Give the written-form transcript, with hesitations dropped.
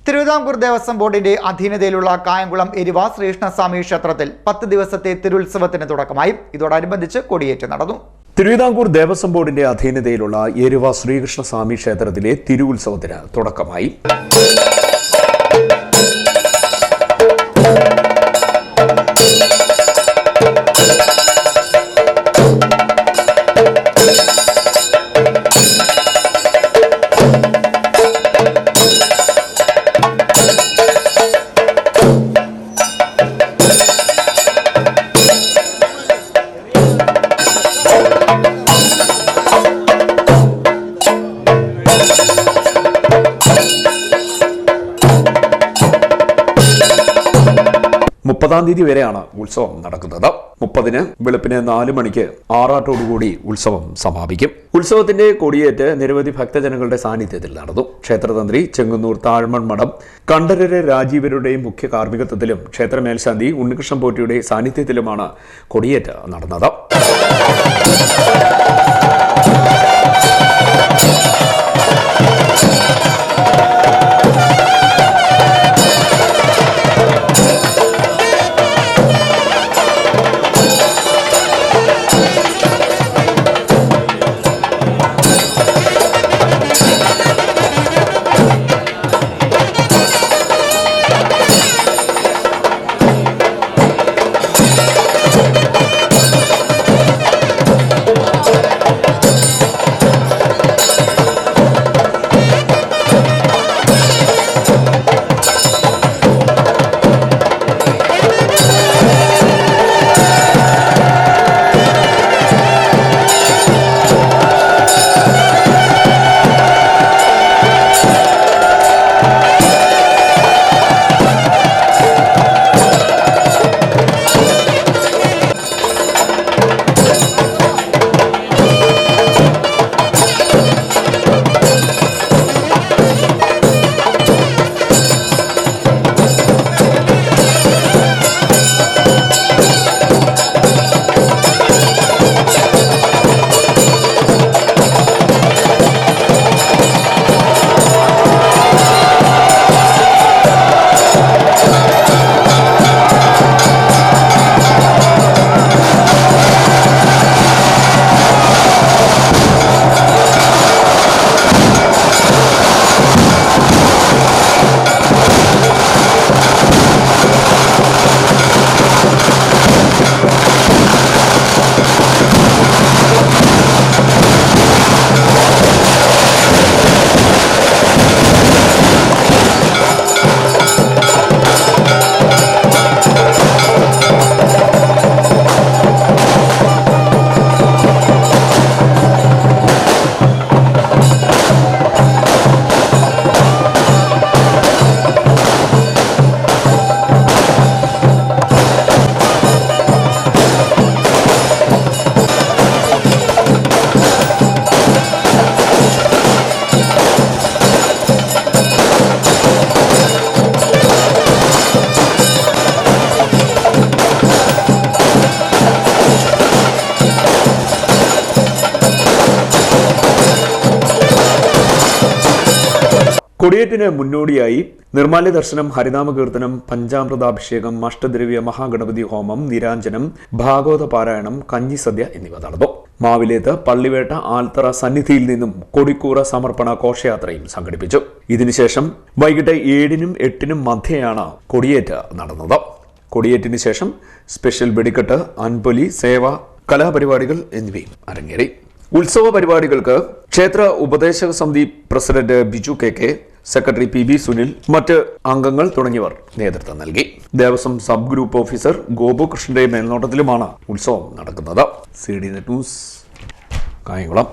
തിരുവിതാംകൂർ ദേവസ്വം ബോർഡിന്റെ അധീനതയിലുള്ള കായംകുളം എരിവ ശ്രീകൃഷ്ണസ്വാമി ക്ഷേത്രത്തിൽ 10 ദിവസത്തെ തിരുത്സവത്തിന് തുടക്കമായി. ഇതോടനുബന്ധിച്ച് കൊടിയേറ്റ് നടന്നു. തിരുവിതാംകൂർ ദേവസ്വം ബോർഡിന്റെ അധീനതയിലുള്ള എരിവ ശ്രീകൃഷ്ണസ്വാമി ക്ഷേത്രത്തിലെ തിരുവുത്സവത്തിന് തുടക്കമായി. മുപ്പതാം തീയതി വരെയാണ് ഉത്സവം നടക്കുന്നത്. 30-ന് വെളുപ്പിന് 4 മണിക്ക് ആറാട്ടോടുകൂടി ഉത്സവം സമാപിക്കും. ഉത്സവത്തിന്റെ കൊടിയേറ്റ് നിരവധി ഭക്തജനങ്ങളുടെ സാന്നിധ്യത്തിൽ നടന്നു. ക്ഷേത്രതന്ത്രി ചെങ്ങന്നൂർ താഴ്മൺ മഠം കണ്ഠരര് രാജീവരുടെയും മുഖ്യ കാർമ്മികത്വത്തിലും ക്ഷേത്ര മേൽശാന്തി ഉണ്ണികൃഷ്ണൻ പോറ്റിയുടെ സാന്നിധ്യത്തിലുമാണ് കൊടിയേറ്റ് നടന്നത്. കൊടിയേറ്റിന് മുന്നോടിയായി നിർമ്മാല്യ ദർശനം, ഹരിനാമ കീർത്തനം, പഞ്ചാമൃതാഭിഷേകം, അഷ്ടദ്രവ്യ മഹാഗണപതി ഹോമം, നിരാഞ്ജനം, ഭാഗവത പാരായണം, കഞ്ഞിസദ്യ എന്നിവ നടന്നു. മാവിലേത്ത് പള്ളിവേട്ട ആൽത്തറ സന്നിധിയിൽ നിന്നും കൊടിക്കൂറ സമർപ്പണ ഘോഷയാത്രയും സംഘടിപ്പിച്ചു. ഇതിനുശേഷം വൈകിട്ട് 7-നും 8-നും മധ്യയാണ് കൊടിയേറ്റ് നടന്നത്. കൊടിയേറ്റിന് ശേഷം സ്പെഷ്യൽ വെടിക്കെട്ട്, അൻപൊലി, സേവ, കലാപരിപാടികൾ എന്നിവയും അരങ്ങേറി. ഉത്സവ പരിപാടികൾക്ക് ക്ഷേത്ര ഉപദേശക സമിതി president Biju K, secretary PB Sunil, മറ്റ് അംഗങ്ങൾ തുടങ്ങിയവർ നേതൃത്വം നൽകി. ദേവസ്വം സബ് ഗ്രൂപ്പ് ഓഫീസർ ഗോപുകൃഷ്ണന്റെ മേൽനോട്ടത്തിലുമാണ് ഉത്സവം നടക്കുന്നത്. CD net news, Kayamkulam.